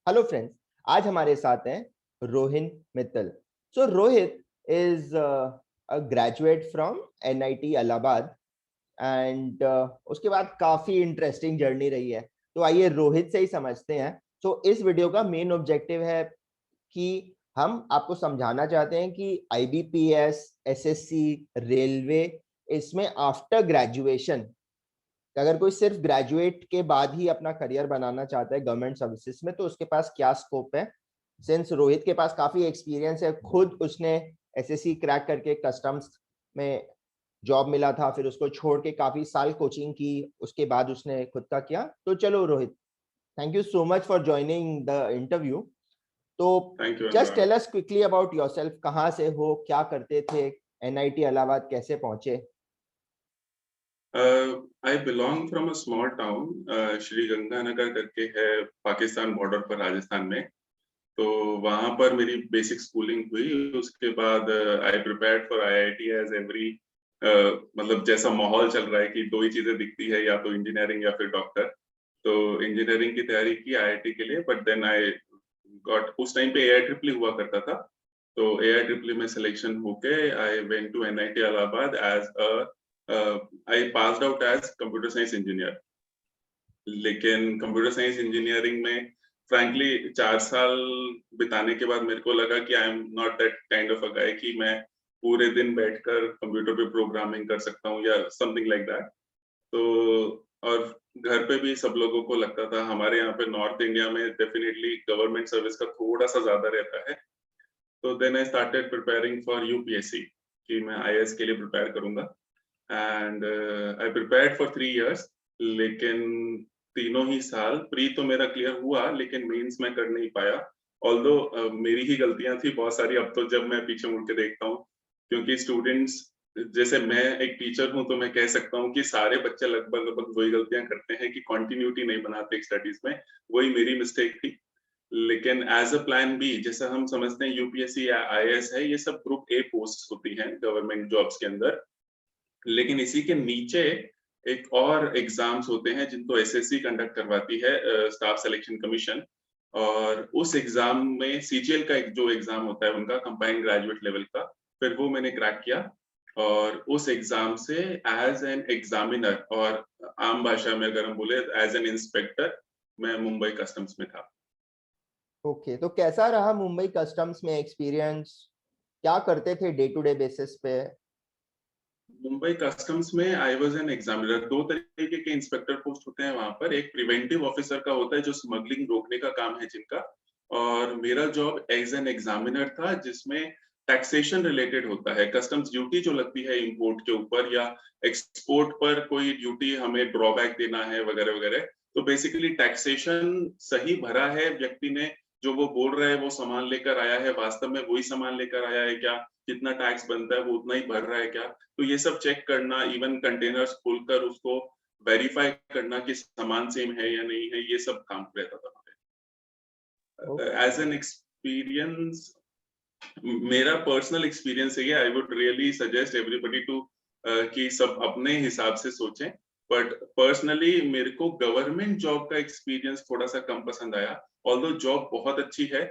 Hello friends, आज हमारे साथ हैं Rohin Mittal. So Rohit is a graduate from NIT Allahabad and उसके बाद काफी इंटरेस्टिंग जर्नी रही है। तो आइए रोहित से ही समझते हैं। तो इस वीडियो का मेन ऑब्जेक्टिव है कि हम आपको समझाना चाहते हैं कि आईबीपीएस, एसएससी, रेलवे, इसमें आफ्टर ग्रेजुएशन अगर कोई सिर्फ ग्रेजुएट के बाद ही अपना करियर बनाना चाहता है गवर्नमेंट सर्विसेज में, तो उसके पास क्या स्कोप है। सिंस रोहित के पास काफी एक्सपीरियंस है, खुद उसने एसएससी क्रैक करके कस्टम्स में जॉब मिला था, फिर उसको छोड़ के काफी साल कोचिंग की, उसके बाद उसने खुद का किया। तो चलो Rohit, thank you so much for joining the interview. तो thank you just Anurag. Tell us quickly about yourself, कहाँ से हो, क्या करते थे, एनआईटी इलाहाबाद कैसे पहुंचे। I belong from a small town, Shri Ganganagar करके है, पाकिस्तान बॉर्डर पर राजस्थान में। तो वहां पर मेरी बेसिक स्कूलिंग हुई। उसके बाद I prepared for IIT as every, मतलब जैसा माहौल चल रहा है कि दो ही चीजें दिखती है, या तो इंजीनियरिंग या फिर डॉक्टर। तो इंजीनियरिंग की तैयारी की आईआईटी के लिए, बट देन आई गॉट, उस टाइम पे एआई ट्रिपल हुआ करता था। तो एआई ट्रिपल में सिलेक्शन होके I went to NIT Allahabad as I passed out as computer science engineer. लेकिन कंप्यूटर साइंस इंजीनियरिंग में फ्रैंकली 4 साल बिताने के बाद मेरे को लगा कि I am not that kind of a guy कि मैं पूरे दिन बैठकर कंप्यूटर पे प्रोग्रामिंग कर सकता हूँ या समथिंग लाइक दैट। तो और घर पे भी सब लोगों को लगता था, हमारे यहाँ पे नॉर्थ इंडिया में डेफिनेटली गवर्नमेंट सर्विस का थोड़ा सा ज्यादा रहता है। तो then I started preparing for UPSC कि मैं आईएएस के लिए प्रिपेयर करूंगा। And I prepared for 3 years. लेकिन तीनों ही साल प्री तो मेरा क्लियर हुआ, लेकिन मेंस मैं कर नहीं पाया। ऑल्दो मेरी ही गलतियां थी बहुत सारी, अब तो जब मैं पीछे मुड़ के देखता हूँ। क्योंकि स्टूडेंट्स, जैसे मैं एक टीचर हूं तो मैं कह सकता हूँ कि सारे बच्चे लगभग लगभग वही गलतियां करते हैं कि कंटिन्यूटी नहीं बनाते स्टडीज में। वही मेरी मिस्टेक थी। लेकिन एज अ प्लान बी, जैसा हम समझते हैं यूपीएससी या आईएएस है, ये सब ग्रुप ए पोस्ट होती हैं गवर्नमेंट जॉब्स के अंदर। लेकिन इसी के नीचे एक और एग्जाम्स होते हैं जिनको एसएससी कंडक्ट करवाती है, स्टाफ सिलेक्शन कमीशन। और उस एग्जाम में सीजीएल का एक जो एग्जाम होता है उनका कंबाइंड ग्रेजुएट लेवल का, फिर वो मैंने क्रैक किया। और उस एग्जाम से एज एन एग्जामिनर, और आम भाषा में अगर हम बोले एज एन इंस्पेक्टर, मैं मुंबई कस्टम्स में था। ओके, तो कैसा रहा मुंबई कस्टम्स में एक्सपीरियंस, क्या करते थे डे टू डे बेसिस पे। मुंबई कस्टम्स में आई वाज एन एग्जामिनर। दो तरीके के इंस्पेक्टर पोस्ट होते हैं वहां पर। एक प्रिवेंटिव ऑफिसर का होता है जो स्मगलिंग रोकने का काम है जिनका, और मेरा जॉब एज एन एग्जामिनर था जिसमें टैक्सेशन रिलेटेड होता है। कस्टम्स ड्यूटी जो लगती है इंपोर्ट के ऊपर या एक्सपोर्ट पर, कोई ड्यूटी हमें ड्रॉबैक देना है वगैरह वगैरह। तो बेसिकली टैक्सेशन सही भरा है व्यक्ति ने, जो वो बोल रहा है वो सामान लेकर आया है, वास्तव में वही सामान लेकर आया है क्या, कितना टैक्स बनता है वो उतना ही भर रहा है क्या। तो ये सब चेक करना, इवन कंटेनर्स खोलकर उसको वेरीफाई करना कि सामान सेम है या नहीं है, ये सब काम रहता था। एज एन एक्सपीरियंस, मेरा पर्सनल एक्सपीरियंस है, I would really suggest everybody to कि सब अपने हिसाब से सोचें। बट पर्सनली मेरे को गवर्नमेंट जॉब का एक्सपीरियंस थोड़ा सा कम पसंद आया। ऑल्दो जॉब बहुत अच्छी है,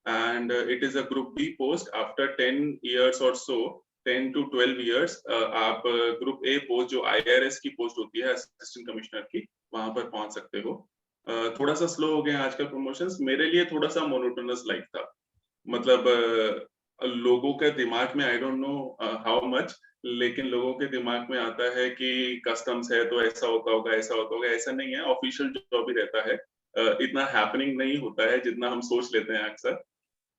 and it is a group B post. After 10 years or so, 10 to 12 years, आप ग्रुप ए पोस्ट जो आईआरएस की पोस्ट होती है, असिस्टेंट कमिश्नर की, वहां पर पहुंच सकते हो। थोड़ा सा स्लो हो गए आजकल प्रमोशंस, मेरे लिए थोड़ा सा मोनोटोनस लाइफ था। मतलब लोगों के दिमाग में, I don't know how much, लेकिन लोगों के दिमाग में आता है कि कस्टम्स है तो ऐसा होता होगा, ऐसा होता होगा। ऐसा नहीं है, ऑफिशियल जॉब ही रहता है। इतना हैपनिंग नहीं होता है जितना हम सोच लेते हैं अक्सर।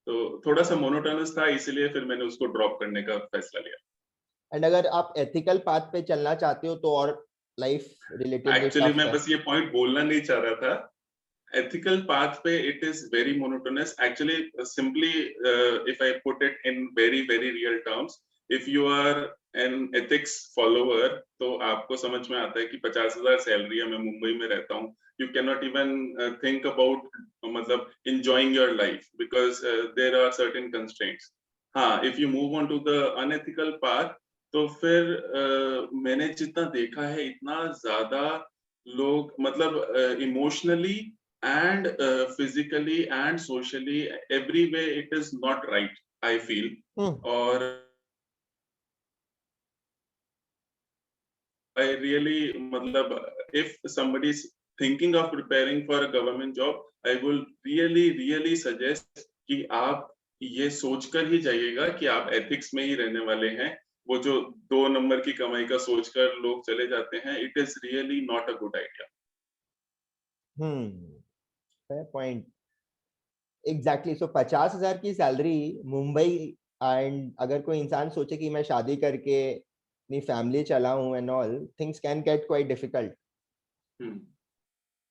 तो थोड़ा सा मोनोटोनस था, इसीलिए फिर मैंने उसको ड्रॉप करने का फैसला लिया। एंड अगर आप एथिकल पाथ पे चलना चाहते हो तो और लाइफ रिलेटिवली एक्चुअली टफ मैं है। बस ये पॉइंट बोलना नहीं चाह रहा था। ethical path पे it is very monotonous actually. Simply, if I put it in very very real terms, if you are an ethics follower, तो आपको समझ में आता है कि 50,000 सैलरी है, मैं मुंबई में रहता हूँ, you cannot even think about मतलब enjoying your life because there are certain constraints. हाँ, if you move on to the unethical path, तो फिर मैंने जितना देखा है इतना ज्यादा लोग मतलब emotionally and physically and socially, every way it is not right, I feel. Or I really, matlab, if somebody is thinking of preparing for a government job, I will really suggest कि आप ये सोचकर ही जाइएगा कि आप ethics में ही रहने वाले हैं. वो जो 2 नंबर की कमाई का सोचकर लोग चले जाते हैं, it is really not a good idea. fair point. Exactly so 50,000 की सैलरी मुंबई, एंड अगर कोई इंसान सोचे कि मैं शादी करके अपनी फैमिली चलाऊं and all, things can get quite difficult.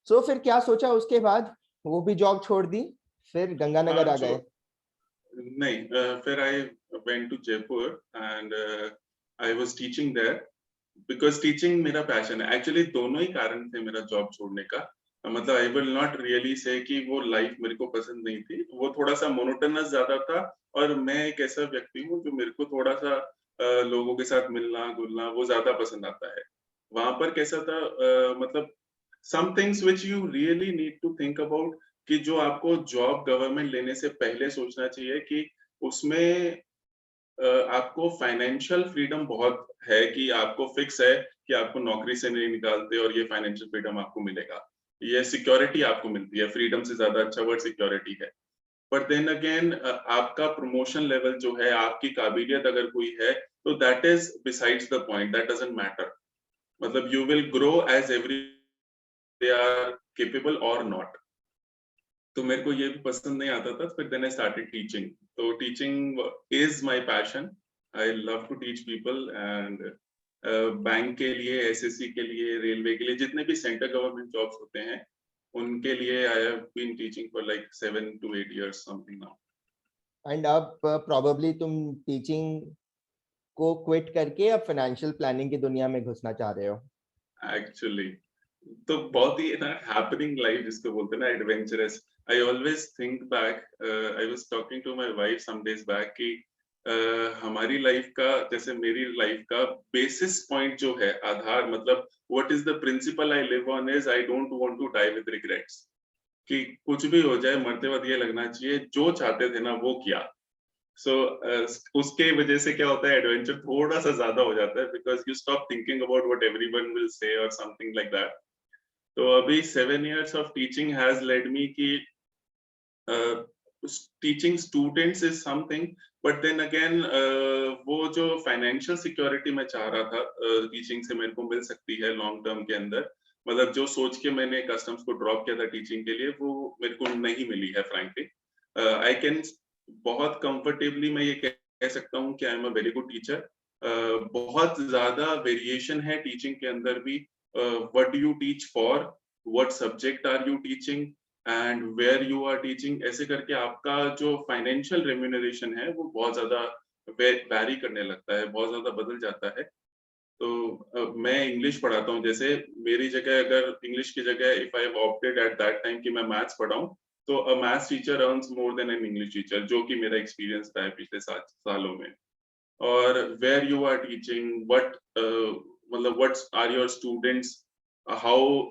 So फिर क्या सोचा उसके बाद? वो भी जॉब छोड़ दी, फिर गंगानगर आ गए? नहीं, फिर I went to Jaipur and I was teaching there because teaching मेरा पैशन है. एक्चुअली दोनों ही कारण थे मेरा जॉब छोड़ने का. मतलब I will not really say कि वो लाइफ मेरे को पसंद नहीं थी, वो थोड़ा सा मोनोटोनस ज्यादा था. और मैं एक ऐसा व्यक्ति हूँ जो मेरे को थोड़ा सा लोगों के साथ मिलना घुलना वो ज्यादा पसंद आता है. वहां पर कैसा था, मतलब some things which you really need to think about, कि जो आपको जॉब गवर्नमेंट लेने से पहले सोचना चाहिए कि उसमें आपको फाइनेंशियल फ्रीडम बहुत है, कि आपको फिक्स है कि आपको नौकरी से नहीं निकालते और ये फाइनेंशियल फ्रीडम आपको मिलेगा. ये सिक्योरिटी आपको मिलती है. फ्रीडम से ज्यादा अच्छा वर्ड सिक्योरिटी है. बट देन अगेन आपका प्रमोशन लेवल जो है, आपकी काबिलियत अगर कोई है, तो that is besides the point, that doesn't matter. मतलब you will grow as every they are capable और नॉट. तो मेरे को ये भी पसंद नहीं आता था. फिर देन आई स्टार्टेड टीचिंग. तो teaching is my passion. I love to teach people. And bank के लिए, एसएससी के लिए, रेलवे के लिए, जितने भी सेंट्रल गवर्नमेंट जॉब्स होते हैं, उनके लिए I have been teaching for like 7 to 8 years something now. And अब प्रॉबेबली तुम टीचिंग को क्विट करके अब फाइनेंशियल प्लानिंग की दुनिया में घुसना चाह रहे हो? एक्चुअली तो बहुत ही ना हैपनिंग लाइफ जिसको बोलते हैं ना, adventurous. I always think back. I was talking to my wife some days back कि हमारी लाइफ का, जैसे मेरी लाइफ का बेसिस पॉइंट जो है, आधार, मतलब what is the principle I live on is I don't want to die with regrets. कि कुछ भी हो जाए, मरते वक्त ये लगना चाहिए जो चाहते थे ना वो किया. सो उसके वजह से क्या होता है, एडवेंचर थोड़ा सा ज्यादा हो जाता है, because you stop thinking about what everyone will say और समथिंग लाइक दैट. तो अभी 7 years of teaching has led me कि teaching students is something, but then again वो जो फाइनेंशियल सिक्योरिटी मैं चाह रहा था टीचिंग से मेरे को मिल सकती है लॉन्ग टर्म के अंदर, मतलब जो सोच के मैंने कस्टम्स को ड्रॉप किया था टीचिंग के लिए, वो मेरे को नहीं मिली है फ्रैंकली. आई कैन बहुत कंफर्टेबली मैं ये कह सकता हूँ कि I am a very good teacher. बहुत ज्यादा वेरिएशन है टीचिंग के अंदर भी. What do you teach for, what subject are you teaching, and where you are teaching, ऐसे करके आपका जो फाइनेंशियल रेम्यूनरेशन है वो बहुत ज्यादा वैरी करने लगता है, बहुत ज्यादा बदल जाता है. तो मैं इंग्लिश पढ़ाता हूँ. जैसे मेरी जगह, अगर इंग्लिश की जगह if I have opted at that time कि मैं मैथ्स पढ़ाऊँ, तो अ maths teacher earns more than an English teacher, जो कि मेरा एक्सपीरियंस रहा है पिछले 7 सालों में. और where you are teaching, what, मतलब what's are your students, how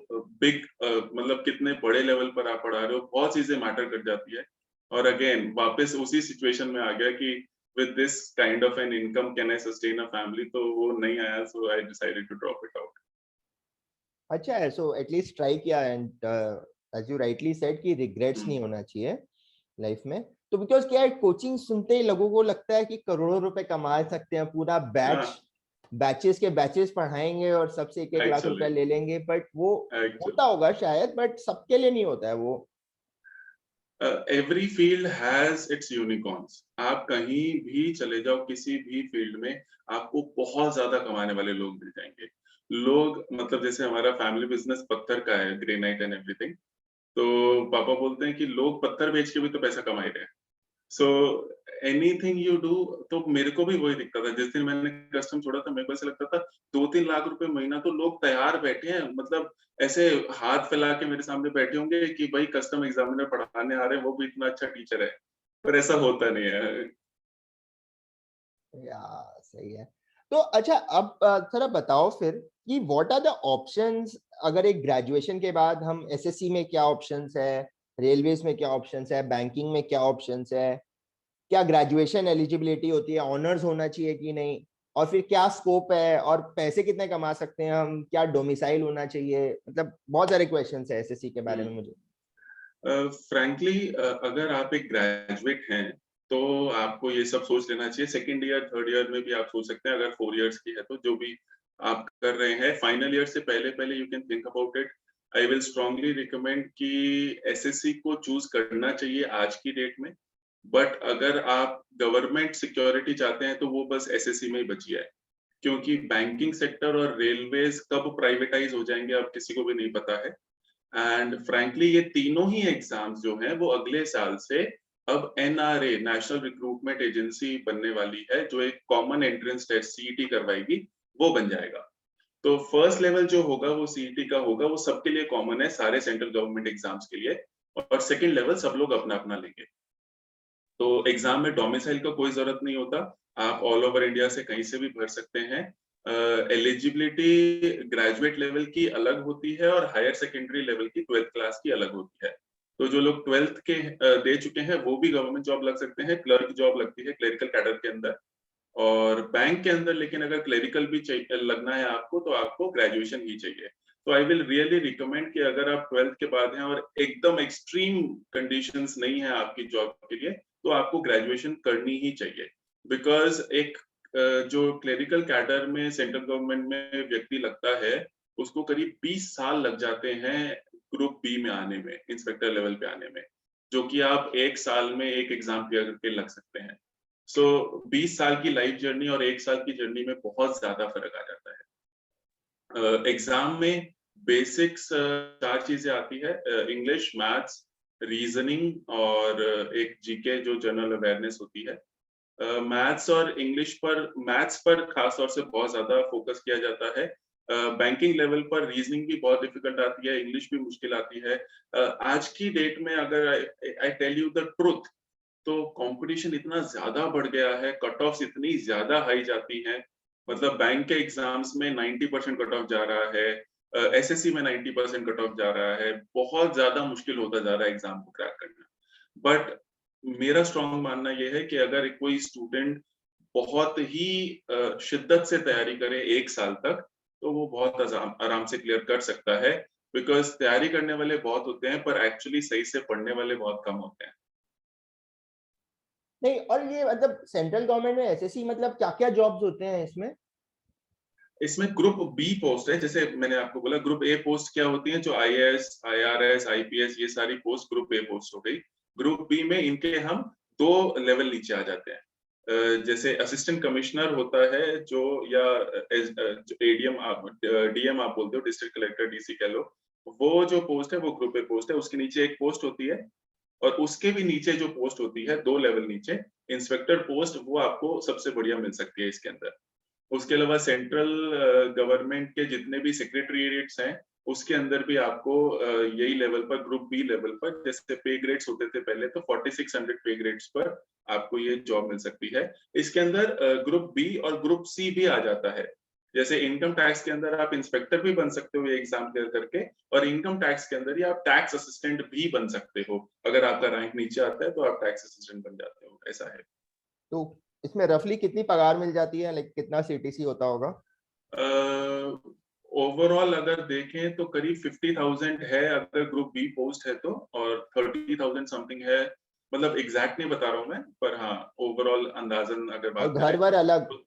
big, मतलब कितने बड़े लेवल पर आप पढ़ा रहे हो, बहुत चीजें मैटर कर जाती है. और अगेन वापस उसी सिचुएशन में आ गया कि with this kind of an income can I sustain a family, तो वो नहीं आया, so I decided to drop it out. अच्छा है, सो एटलीस्ट ट्राई किया. And as you rightly said कि रिग्रेट्स नहीं होना चाहिए लाइफ में. तो बिकॉज क्या है, कोचिंग सुनते ही लोगों को लगता है कि करोड़ों रुपए कमा सकते हैं, पूरा बैचेस के बैचेस पढ़ाएंगे और सबसे 1-1 लाख रुपए ले लेंगे. बट वो होता होगा शायद, बट सबके लिए नहीं होता है वो. Every field has its unicorns. आप कहीं भी चले जाओ, किसी भी फील्ड में आपको बहुत ज्यादा कमाने वाले लोग मिल जाएंगे. लोग, मतलब जैसे हमारा फैमिली बिजनेस पत्थर का है, ग्रेनाइट एंड एवरीथिंग. तो पापा बोलते हैं कि लोग पत्थर बेच के भी तो पैसा कमा ही रहे हैं. So anything you do. तो मेरे को भी वही दिखता था. जिस दिन मैंने कस्टम छोड़ा था, मेरे को ऐसा लगता था 2-3 लाख रुपए महीना तो लोग तैयार बैठे हैं, मतलब ऐसे हाथ फैला के मेरे सामने बैठे होंगे कि भाई कस्टम एग्जामिनर पढ़ाने आ रहे हैं, वो भी इतना अच्छा टीचर है. पर ऐसा होता नहीं है. या सही है. तो अच्छा, अब थोड़ा बताओ फिर कि व्हाट आर द ऑप्शंस अगर एक ग्रेजुएशन के बाद हम एसएससी में क्या ऑप्शंस है, रेलवेज में क्या ऑप्शंस है, बैंकिंग में क्या ऑप्शंस है, क्या ग्रेजुएशन एलिजिबिलिटी होती है, ऑनर्स होना चाहिए कि नहीं, और फिर क्या स्कोप है, और पैसे कितने कमा सकते हैं हम, क्या डोमिसाइल होना चाहिए, मतलब बहुत सारे क्वेश्चंस है एसएससी के बारे में मुझे। फ्रैंकली अगर आप एक ग्रेजुएट हैं तो आपको ये सब सोच लेना चाहिए। सेकंड ईयर थर्ड ईयर में भी आप सोच सकते हैं, अगर 4 इयर्स की है तो जो भी आप कर रहे हैं फाइनल ईयर से पहले पहले you can think about it. I will strongly recommend कि एसएससी को चूज करना चाहिए आज की डेट में। बट अगर आप गवर्नमेंट सिक्योरिटी चाहते हैं तो वो बस एसएससी में ही बची है, क्योंकि बैंकिंग सेक्टर और रेलवेज कब प्राइवेटाइज हो जाएंगे अब किसी को भी नहीं पता है। एंड फ्रैंकली ये तीनों ही एग्जाम्स जो हैं वो अगले साल से अब एनआरए नेशनल रिक्रूटमेंट एजेंसी बनने वाली है, जो एक कॉमन एंट्रेंस टेस्ट सीईटी करवाएगी, वो बन जाएगा। तो फर्स्ट लेवल जो होगा वो सीईटी का होगा, वो सबके लिए कॉमन है, सारे सेंट्रल गवर्नमेंट एग्जाम्स के लिए। और सेकंड लेवल सब लोग अपना अपना लेंगे। तो एग्जाम में डोमिसाइल का कोई जरूरत नहीं होता, आप ऑल ओवर इंडिया से कहीं से भी भर सकते हैं। एलिजिबिलिटी ग्रेजुएट लेवल की अलग होती है और हायर सेकेंडरी लेवल की 12th क्लास की अलग होती है। तो जो लोग 12th के दे चुके हैं वो भी गवर्नमेंट जॉब लग सकते हैं, क्लर्क जॉब लगती है क्लेरिकल कैडर के अंदर और बैंक के अंदर। लेकिन अगर क्लेरिकल भी लगना है आपको तो आपको ग्रेजुएशन ही चाहिए। तो आई विल रियली रिकमेंड कि अगर आप 12th के बाद हैं और एकदम एक्सट्रीम कंडीशंस नहीं है आपकी जॉब के लिए, तो आपको ग्रेजुएशन करनी ही चाहिए। बिकॉज एक जो क्लेरिकल कैडर में सेंट्रल गवर्नमेंट में व्यक्ति लगता है उसको करीब 20 साल लग जाते हैं ग्रुप बी में आने में, इंस्पेक्टर लेवल पे आने में, जो कि आप 1 साल में एक एग्जाम क्लियर करके लग सकते हैं। सो 20 साल की लाइफ जर्नी और 1 साल की जर्नी में बहुत ज्यादा फर्क आ जाता है। एग्जाम में बेसिक्स 4 चीजें आती है, इंग्लिश, मैथ्स, रीजनिंग और एक जीके जो जनरल अवेयरनेस होती है। मैथ्स और इंग्लिश पर, मैथ्स पर खास तौर से बहुत ज्यादा फोकस किया जाता है। बैंकिंग लेवल पर रीजनिंग भी बहुत डिफिकल्ट आती है, इंग्लिश भी मुश्किल आती है। आज की डेट में अगर I tell you the truth, तो कंपटीशन इतना ज्यादा बढ़ गया है, कट ऑफ्स इतनी ज्यादा हाई जाती हैं। मतलब बैंक के एग्जाम्स में 90% कट ऑफ जा रहा है, एसएससी में 90% कट ऑफ जा रहा है, बहुत ज्यादा मुश्किल होता जा रहा है एग्जाम को क्रैक करना। बट मेरा स्ट्रॉन्ग मानना यह है कि अगर कोई स्टूडेंट बहुत ही शिद्दत से तैयारी करे 1 साल तक, तो वो बहुत आराम से क्लियर कर सकता है। बिकॉज तैयारी करने वाले बहुत होते हैं पर एक्चुअली सही से पढ़ने वाले बहुत कम होते हैं। नहीं, और ये मतलब सेंट्रल गवर्नमेंट में एसएससी मतलब क्या क्या जॉब्स होते हैं इसमें? इसमें ग्रुप बी पोस्ट है, जैसे मैंने आपको बोला ग्रुप ए पोस्ट क्या होती है, जो आईएएस, आईआरएस, आईपीएस, ये सारी पोस्ट ग्रुप ए पोस्ट हो गई। ग्रुप बी में इनके हम 2 लेवल नीचे आ जाते हैं। जैसे असिस्टेंट कमिश्नर होता है जो, या एडीएम आप, डीएम आप बोलते हो, डिस्ट्रिक्ट कलेक्टर, डीसी कह लो, वो जो पोस्ट है वो ग्रुप ए पोस्ट है। उसके नीचे एक पोस्ट होती है और उसके भी नीचे जो पोस्ट होती है 2 लेवल नीचे, इंस्पेक्टर पोस्ट, वो आपको सबसे बढ़िया मिल सकती है इसके अंदर। उसके अलावा सेंट्रल गवर्नमेंट के जितने भी सेक्रेटरीट्स हैं उसके अंदर भी आपको यही लेवल पर, ग्रुप बी लेवल पर, जैसे पे ग्रेड्स होते थे पहले, तो 4600 पे ग्रेड्स पर आपको ये जॉब मिल सकती है। इसके अंदर ग्रुप बी और ग्रुप सी भी आ जाता है। जैसे इनकम टैक्स के अंदर आप इंस्पेक्टर भी बन सकते हो ये एग्जाम क्लियर करके, और इनकम टैक्स के अंदर ही आप टैक्स असिस्टेंट भी बन सकते हो। अगर आपका रैंक नीचे आता है तो आप टैक्स असिस्टेंट बन जाते हो, ऐसा है। तो इसमें रफली कितनी पगार मिल जाती है, लाइक कितना सीटीसी होता होगा? ओवरऑल अगर देखें तो करीब 50,000 है अगर ग्रुप बी पोस्ट है तो, और 30,000 समथिंग है। मतलब एग्जैक्ट नहीं बता रहा हूँ मैं, पर हाँ ओवरऑल अंदाजन अगर और बात घर करें वर अलग? तो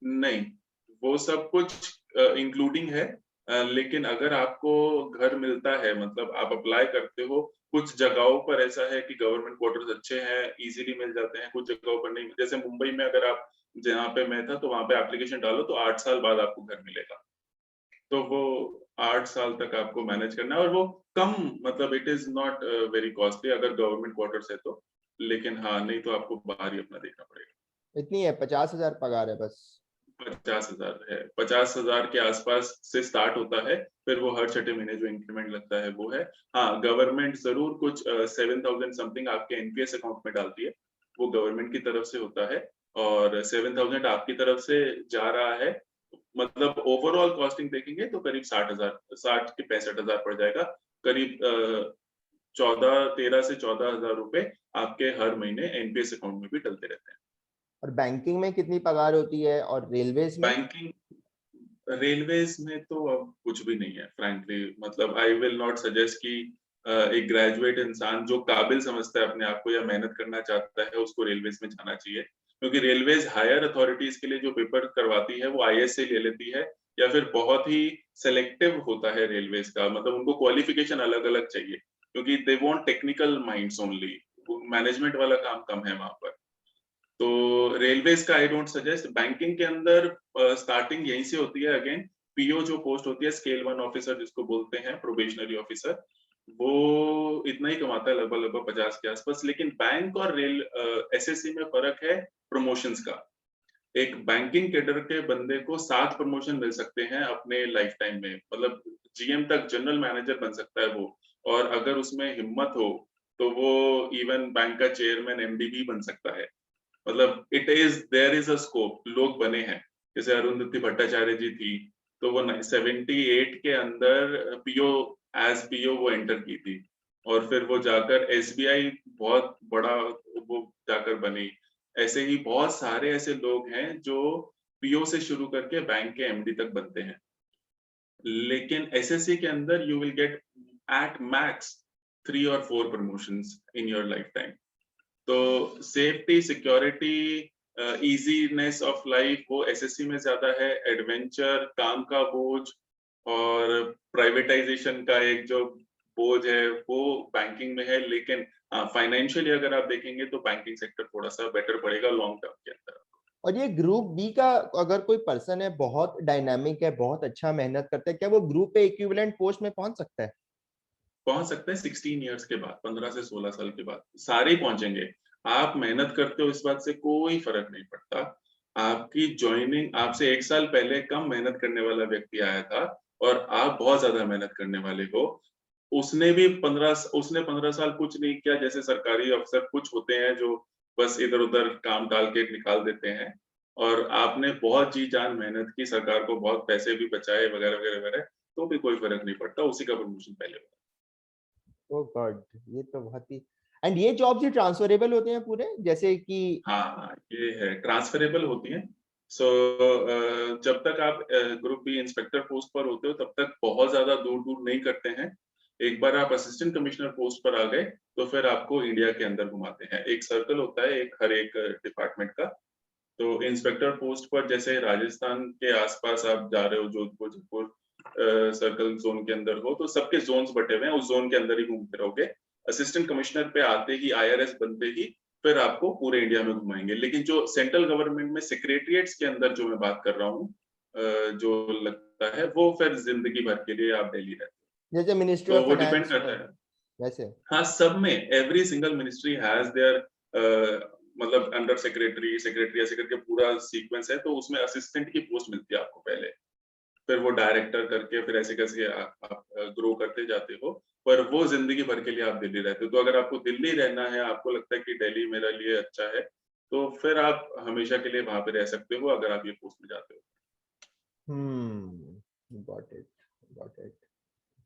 नहीं, वो सब कुछ इंक्लूडिंग है। लेकिन अगर आपको घर मिलता है, मतलब आप अप्लाई करते हो, कुछ जगहों पर ऐसा है कि गवर्नमेंट क्वार्टर्स अच्छे हैं, इजीली मिल जाते हैं, कुछ जगहों पर नहीं। जैसे मुंबई में अगर आप, जहाँ पे मैं था, तो वहां पे एप्लीकेशन डालो तो 8 साल बाद आपको घर मिलेगा। तो वो 8 साल तक आपको मैनेज करना है, और वो कम, मतलब it is not very costly अगर गवर्नमेंट क्वार्टर्स है तो। लेकिन हाँ, नहीं तो आपको बाहर ही अपना देखना पड़ेगा। इतनी है, 50,000 पगार है बस? 50,000 है, 50,000 के आसपास से स्टार्ट होता है, फिर वो हर छठे महीने जो इंक्रीमेंट लगता है वो है। हाँ, गवर्नमेंट जरूर कुछ 7,000 समथिंग आपके एनपीएस अकाउंट में डालती है, वो गवर्नमेंट की तरफ से होता है। और 7,000 आपकी तरफ से जा रहा है, मतलब ओवरऑल कॉस्टिंग देखेंगे तो करीब 60 के 65,000 पड़ जाएगा, करीब 13 से 14,000 रुपए आपके हर महीने एनपीएस अकाउंट में भी डलते रहते हैं। और बैंकिंग में कितनी पगार होती है, और रेलवेज में? बैंकिंग रेलवेज में तो अब कुछ भी नहीं है फ्रैंकली, मतलब आई विल नॉट सजेस्ट कि एक ग्रेजुएट इंसान जो काबिल समझता है अपने आप को या मेहनत करना चाहता है उसको रेलवेज में जाना चाहिए, क्योंकि रेलवेज हायर अथॉरिटीज के लिए जो पेपर करवाती है वो आईएएस से ले लेती है, या फिर बहुत ही सेलेक्टिव होता है रेलवेज का, मतलब उनको क्वालिफिकेशन अलग अलग चाहिए, क्योंकि they want technical minds only, management वाला काम कम है वहां पर। तो रेलवेज का आई डोंट सजेस्ट। बैंकिंग के अंदर स्टार्टिंग यहीं से होती है, अगेन पीओ जो पोस्ट होती है, स्केल 1 ऑफिसर जिसको बोलते हैं, प्रोबेशनरी ऑफिसर, वो इतना ही कमाता है, लगभग लगभग 50 के आसपास। लेकिन बैंक और रेल एसएससी में फर्क है प्रमोशंस का। एक बैंकिंग कैडर के बंदे को 7 प्रमोशन मिल सकते हैं अपने लाइफ टाइम में, मतलब जीएम तक, जनरल मैनेजर बन सकता है वो, और अगर उसमें हिम्मत हो तो वो इवन बैंक का चेयरमैन एमडी भी बन सकता है। मतलब it is there is a scope, लोग बने हैं, जैसे अरुंधति भट्टाचार्य जी थी, तो वो 78 के अंदर पीओ, एज पीओ वो एंटर की थी, और फिर वो जाकर एसबीआई बहुत बड़ा वो जाकर बनी। ऐसे ही बहुत सारे ऐसे लोग हैं जो पीओ से शुरू करके बैंक के एमडी तक बनते हैं। लेकिन एसएससी के अंदर you will get at max 3 और 4 promotions in your life time. तो safety, security, easiness of life वो एसएससी में ज्यादा है। एडवेंचर, काम का बोझ और प्राइवेटाइजेशन का एक जो बोझ है वो बैंकिंग में है। लेकिन फाइनेंशियली अगर आप देखेंगे तो बैंकिंग सेक्टर थोड़ा सा बेटर पड़ेगा लॉन्ग टर्म के अंदर। और ये ग्रुप बी का अगर कोई पर्सन है, बहुत डायनामिक है, बहुत अच्छा मेहनत करता है, क्या वो ग्रुप ए इक्विवेलेंट पोस्ट में पहुंच सकता है? पहुंच सकते हैं 16 इयर्स के बाद, 15 से 16 साल के बाद सारे ही पहुंचेंगे। आप मेहनत करते हो इस बात से कोई फर्क नहीं पड़ता। आपकी ज्वाइनिंग, आपसे 1 साल पहले कम मेहनत करने वाला व्यक्ति आया था और आप बहुत ज्यादा मेहनत करने वाले हो, उसने 15 साल कुछ नहीं किया। जैसे सरकारी अफसर कुछ होते हैं जो बस इधर उधर काम डाल के निकाल देते हैं, और आपने बहुत जी जान मेहनत की, सरकार को बहुत पैसे भी बचाए वगैरह वगैरह वगैरह, तो भी कोई फर्क नहीं पड़ता, उसी का प्रमोशन पहले होगा। ओ गॉड, ये तो बहुत ही। एंड ये जॉब्स ही ट्रांसफरेबल होते हैं पूरे, जैसे कि? हाँ, ये है, ट्रांसफरेबल होती है। सो जब तक आप ग्रुप बी इंस्पेक्टर पोस्ट पर होते हो तब तक बहुत ज्यादा दूर दूर नहीं करते हैं। एक बार आप असिस्टेंट कमिश्नर पोस्ट पर आ गए तो फिर आपको इंडिया के अंदर घुमाते हैं। एक सर्कल होता है एक हर एक डिपार्टमेंट का। तो इंस्पेक्टर पोस्ट पर जैसे राजस्थान के आसपास आप जा रहे हो, जोधपुर, जयपुर सर्कल जोन के अंदर हो, तो सबके जोन्स बटे हुए हैं, उस जोन के अंदर ही घूमते रहोगे। असिस्टेंट कमिश्नर पे आते ही, आईआरएस बनते ही फिर आपको पूरे इंडिया में घुमाएंगे। लेकिन जो सेंट्रल गवर्नमेंट में सेक्रेटरिएट्स के अंदर जो मैं बात कर रहा हूँ, जो लगता है वो फिर जिंदगी भर के लिए आप दिल्ली रहते जैसे हो, मिनिस्ट्री तो ऑफ वो डिपेंड फाइनेंस करता है। वैसे? हाँ, सब में every single ministry has their मतलब अंडर सेक्रेटरी, सेक्रेटरी ऐसे करके पूरा सीक्वेंस है। तो उसमें असिस्टेंट की पोस्ट मिलती है आपको पहले, फिर वो डायरेक्टर करके फिर ऐसे कैसे आप ग्रो करते जाते हो। पर वो जिंदगी भर के लिए आप दिल्ली रहते हो। तो अगर आपको दिल्ली रहना है, आपको लगता है कि दिल्ली मेरे लिए अच्छा है, तो फिर आप हमेशा के लिए वहां पे रह सकते हो अगर आप ये पोस्ट में जाते हो। Got it, got it.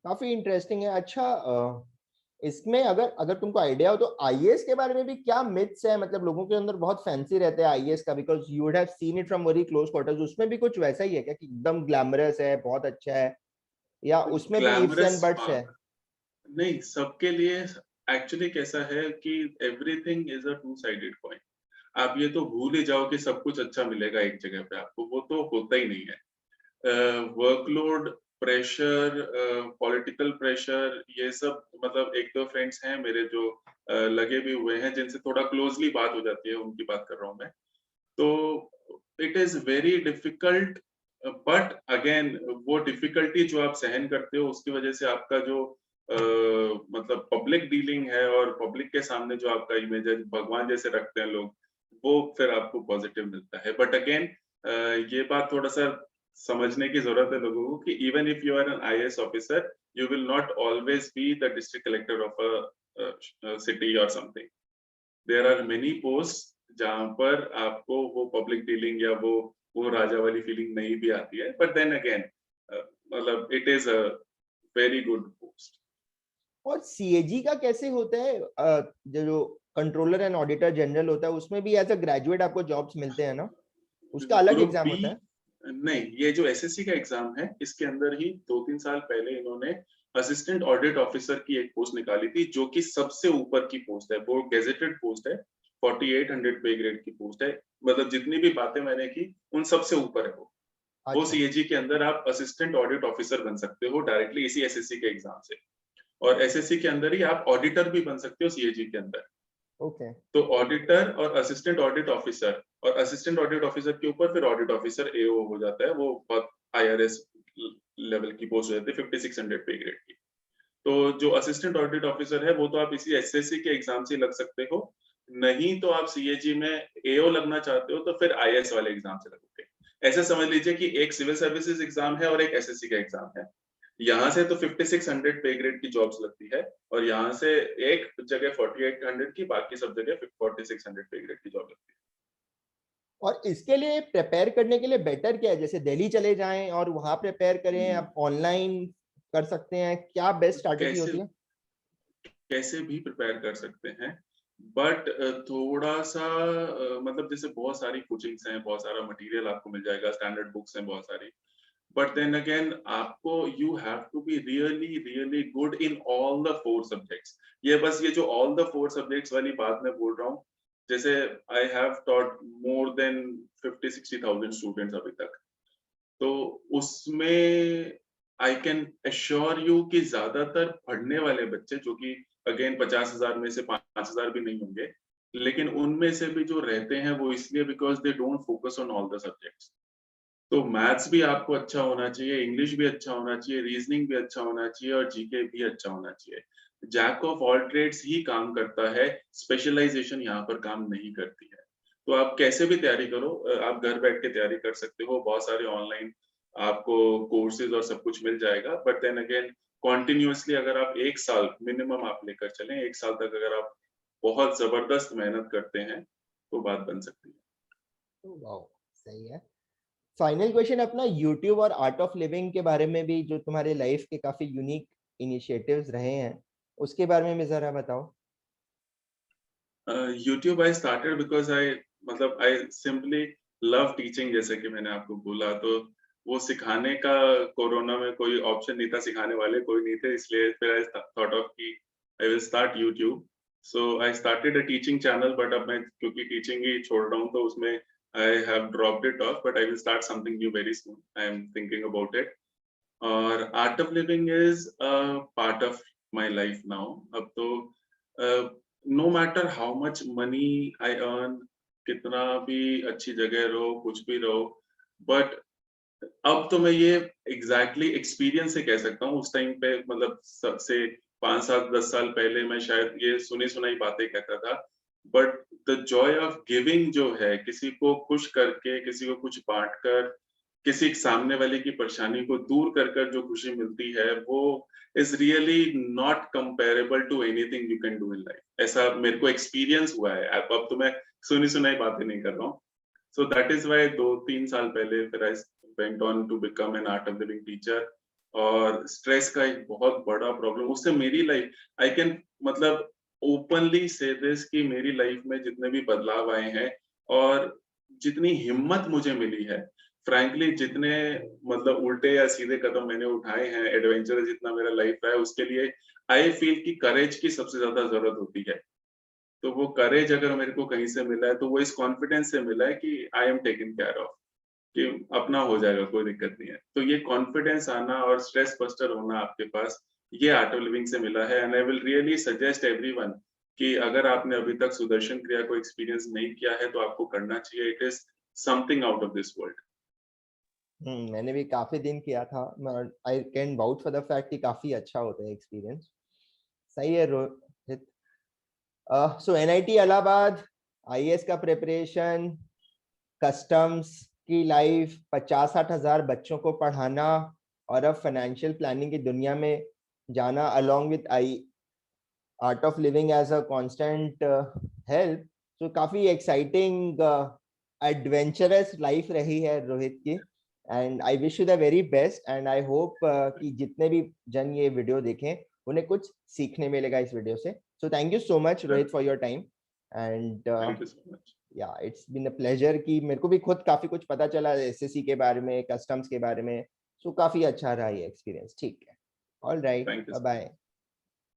काफी इंटरेस्टिंग है। अच्छा, इसमें अगर अगर तुमको आइडिया हो तो आईएएस के बारे में भी क्या मिथ्स है? मतलब लोगों के अंदर बहुत फैंसी रहते हैं आईएएस का, because you would have seen it from very close quarters. उसमें भी कुछ वैसा ही है क्या कि एकदम ग्लैमरस है, बहुत अच्छा है, या उसमें भी इफ्स ग्लैमरस, एंड बट्स हाँ, है? नहीं, सबके लिए एक्चुअली कैसा है कि everything is a two sided coin. आप ये तो भूल ही जाओ कि सब कुछ अच्छा मिलेगा एक जगह पे आपको, वो तो होता ही नहीं है। वर्कलोड, प्रेशर, पॉलिटिकल प्रेशर, ये सब, मतलब एक दो फ्रेंड्स हैं मेरे जो लगे भी हुए हैं, जिनसे थोड़ा क्लोजली बात हो जाती है, उनकी बात कर रहा हूँ मैं। तो it is very difficult, but again वो डिफिकल्टी जो आप सहन करते हो उसकी वजह से आपका जो मतलब पब्लिक डीलिंग है और पब्लिक के सामने जो आपका इमेज है, भगवान जैसे रखते हैं लोग, वो फिर आपको पॉजिटिव मिलता है। बट अगेन ये बात थोड़ा सा समझने की जरूरत है लोगों को कि even if you are an IAS officer, you will not always be the district collector of a city और something. There are many post जहां पर आपको वो पब्लिक डीलिंग या वो वो राजा वाली फीलिंग नहीं भी आती है, बट देन अगेन मतलब it is a very good post. और सीएजी का कैसे होता है? जो कंट्रोलर एंड ऑडिटर जनरल होता है उसमें भी एज अ ग्रेजुएट आपको जॉब्स मिलते हैं ना? उसका अलग ग्रुप एग्जाम बी होता है? नहीं, ये जो एसएससी का एग्जाम है इसके अंदर ही 2-3 साल पहले इन्होंने असिस्टेंट ऑडिट ऑफिसर की एक पोस्ट निकाली थी, जो कि सबसे ऊपर की पोस्ट है, वो गेजेटेड पोस्ट है, 4800 पे ग्रेड की पोस्ट है। मतलब जितनी भी बातें मैंने की उन सबसे ऊपर है वो अच्छा। सीएजी के अंदर आप असिस्टेंट ऑडिट ऑफिसर बन सकते हो डायरेक्टली इसी एसएससी के एग्जाम से, और एसएससी के अंदर ही आप ऑडिटर भी बन सकते हो सीएजी के अंदर। ओके। तो ऑडिटर और असिस्टेंट ऑडिट ऑफिसर, और असिस्टेंट ऑडिट ऑफिसर के ऊपर फिर ऑडिट ऑफिसर एओ हो जाता है, वो बहुत आईआरएस लेवल की पोस्ट हो जाती है 5600 पे ग्रेड की। तो जो असिस्टेंट ऑडिट ऑफिसर है वो तो आप इसी एसएससी के एग्जाम से लग सकते हो, नहीं तो आप सीएजी में एओ लगना चाहते हो तो फिर आईएएस वाले एग्जाम से लगोगे। ऐसा समझ लीजिए कि एक सिविल सर्विसेज एग्जाम है और एक एसएससी का एग्जाम है। यहाँ से तो 5600 पे ग्रेड की जॉब्स लगती है, और यहाँ से एक जगह 4800 की, बाकी सब जगह 4600 पे ग्रेड की जॉब लगती है। और इसके लिए प्रिपेयर करने के लिए बेटर क्या है? जैसे दिल्ली चले जाएं और वहां प्रिपेयर करें, आप ऑनलाइन कर सकते हैं, क्या बेस्ट स्ट्रैटेजी कैसे होती है? कैसे भी प्रिपेयर कर सकते हैं, बट थोड़ा सा मतलब जैसे बहुत सारी कोचिंग्स हैं, बहुत सारा मटेरियल आपको मिल जाएगा, स्टैंडर्ड बुक्स हैं बहुत सारी, बट देन अगेन आपको you have to be really really good in all the 4 subjects. ये जो ऑल द 4 सब्जेक्ट्स वाली बात मैं बोल रहा हूँ, जैसे I have taught more than 50-60,000 students अभी तक, तो उसमें आई कैन एश्योर यू कि ज्यादातर पढ़ने वाले बच्चे, जो कि अगेन 50,000 में से 5,000 भी नहीं होंगे, लेकिन उनमें से भी जो रहते हैं वो इसलिए because they don't focus on all the subjects. तो मैथ्स भी आपको अच्छा होना चाहिए, इंग्लिश भी अच्छा होना चाहिए, रीजनिंग भी अच्छा होना चाहिए, और जीके भी अच्छा होना चाहिए। जैक ऑफ ऑल ट्रेड्स ही काम करता है, स्पेशलाइजेशन यहाँ पर काम नहीं करती है। तो आप कैसे भी तैयारी करो, आप घर बैठ के तैयारी कर सकते हो, बहुत सारे ऑनलाइन आपको कोर्सेज और सब कुछ मिल जाएगा, बट देन अगेन कॉन्टिन्यूअसली अगर आप 1 साल मिनिमम आप लेकर चलें, 1 साल तक अगर आप बहुत जबरदस्त मेहनत करते हैं तो बात बन सकती है। वाओ, सही है। फाइनल क्वेश्चन अपना यूट्यूब और आर्ट ऑफ लिविंग के बारे में भी, जो तुम्हारे लाइफ के काफी यूनिक इनिशिएटिव्स रहे हैं, उसके बारे में भी जरा बताओ। YouTube I started because I मतलब I simply love teaching, जैसे कि मैंने आपको बोला, तो वो सिखाने का कोरोना में कोई ऑप्शन नहीं था, सिखाने वाले कोई नहीं थे, इसलिए फिर I thought of कि I will start YouTube. So I started a teaching channel, but अब मैं क्योंकि टीचिंग ही छोड़ रहा हूँ तो उसमें I have dropped it off, but I will start something new very soon. I am thinking about it. और art of living is part of my life now. अब तो no matter how much money I earn, कितना भी अच्छी जगह रहो, कुछ भी रहो, बट अब तो मैं ये एग्जैक्टली एक्सपीरियंस से कह सकता हूँ। उस टाइम पे मतलब सबसे 5-7-10 साल पहले मैं शायद ये सुनी सुनाई बातें कहता था, but the Joy of giving जो है, किसी को खुश करके, किसी को कुछ बांट कर, किसी सामने वाले की परेशानी को दूर कर कर जो खुशी मिलती है, वो is really not comparable to anything you can do in life. ऐसा मेरे को एक्सपीरियंस हुआ है, अब तो मैं सुनी सुनाई बातें नहीं कर रहा हूँ। सो दैट इज वाई 2-3 साल पहले फिर I went on to become an art of living teacher. और स्ट्रेस का एक बहुत बड़ा प्रॉब्लम उससे मेरी लाइफ, आई कैन मतलब ओपनली से दिस कि मेरी लाइफ में जितने भी बदलाव आए हैं और जितनी हिम्मत मुझे मिली है, फ्रैंकली जितने मतलब उल्टे या सीधे कदम मैंने उठाए हैं, एडवेंचर जितना मेरा लाइफ रहा है, उसके लिए आई फील कि करेज की सबसे ज्यादा जरूरत होती है। तो वो करेज अगर मेरे को कहीं से मिला है तो वो इस कॉन्फिडेंस से मिला है कि I am taken care of, कि अपना हो जाएगा, कोई दिक्कत नहीं है। तो ये कॉन्फिडेंस आना और स्ट्रेस बस्टर होना आपके पास, ये आर्ट ऑफ लिविंग से मिला है। And I will really suggest everyone कि अगर आपने अभी तक सुदर्शन क्रिया को एक्सपीरियंस नहीं किया है तो आपको करना चाहिए। It is something out of this world. मैंने भी काफी दिन किया था। I can vouch for the fact कि काफी अच्छा होता है एक्सपीरियंस। सही है रोहित। सो एनआईटी इलाहाबाद, आईएएस का प्रिपरेशन, कस्टम्स की लाइफ, 50-60 हजार बच्चों को पढ़ाना, और अब फाइनेंशियल प्लानिंग की दुनिया में जाना, along with I art of living as a constant help. तो काफी एक्साइटिंग एडवेंचरस लाइफ रही है रोहित की, and I wish you the very best, and I hope कि जितने भी जन ये वीडियो देखें उन्हें कुछ सीखने मिलेगा इस वीडियो से. So thank you so much Rohit for your time, and thank you so much. या इट्स बीन अ प्लेजर कि मेरे को भी खुद काफी कुछ पता चला एसएससी के बारे में, कस्टम्स के बारे में. सो काफी अच्छा रहा ये एक्सपीरियंस. ठीक है, all right, thank you. Bye bye.